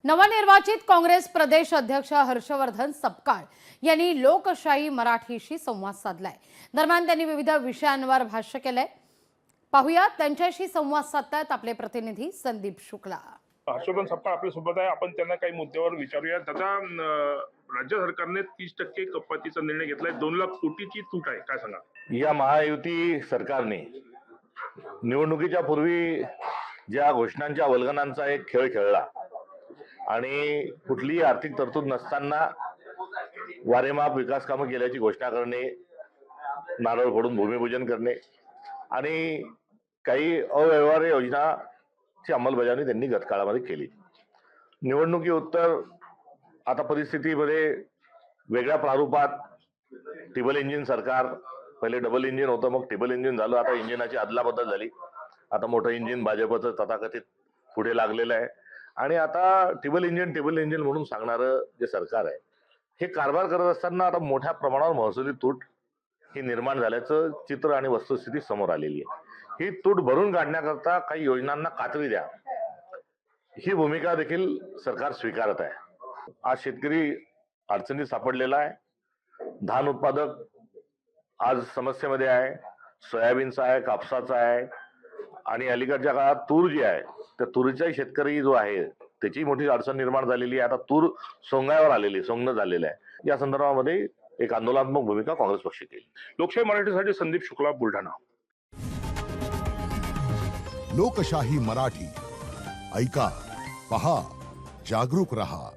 नवनिर्वाचित काँग्रेस प्रदेश अध्यक्ष हर्षवर्धन सपकाळ यांनी लोकशाही मराठीशी संवाद साधलाय। दरम्यान त्यांनी विविध विषयांवर भाष्य केलंय। पाहूया त्यांच्याशी संवाद साधतात आपले प्रतिनिधी संदीप शुक्ला। हर्षवर्धन सपकाळ आपल्या सोबत आहे, आपण त्यांना काही मुद्द्यावर विचारूया। त्याचा राज्य सरकारने 30% कपातीचा निर्णय घेतलाय, 2 लाख कोटीची तूट आहे, काय सांगा? या महायुती सरकारने निवडणुकीच्या पूर्वी ज्या घोषणांच्या वल्गनांचा एक खेळ खेळला आणि कुठलीही आर्थिक तरतूद नसताना वारेमाप विकास कामं केल्याची घोषणा करणे, नारळ फोडून भूमिपूजन करणे आणि काही अव्यवहार्य योजनाची अंमलबजावणी त्यांनी गतकाळामध्ये केली। निवडणुकी उत्तर आता परिस्थितीमध्ये वेगळ्या प्रारूपात टिबल इंजिन सरकार, पहिले डबल इंजिन होतं, मग टिबल इंजिन झालं, आता इंजिनाची अदलाबदल झाली। आता मोठं इंजिन भाजपचं तथाकथित पुढे लागलेलं आहे आणि आता टिबल इंजिन म्हणून सांगणारं जे सरकार आहे हे कारभार करत असताना आता मोठ्या प्रमाणावर महसुली तूट ही निर्माण झाल्याचं चित्र आणि वस्तुस्थिती समोर आलेली आहे। ही तूट भरून काढण्याकरता काही योजनांना कात्री द्या, ही भूमिका देखील सरकार स्वीकारत आहे। आज शेतकरी अडचणीत सापडलेला आहे। धान उत्पादक आज समस्येमध्ये आहे, सोयाबीनचा आहे, कापसाचा आहे आणि अलीकडच्या काळात तूर जी आहे त्या तुरीचाही शेतकरी जो आहे त्याची मोठी अडचण निर्माण झालेली आहे। आता तूर सोंगायवर आलेली, सोंगणं झालेलं आहे। या संदर्भामध्ये एक आंदोलनात्मक भूमिका काँग्रेस पक्ष केली। लोकशाही मराठीसाठी संदीप शुक्ला, बुलढाणा। लोकशाही मराठी ऐका, पहा, जागरूक रहा।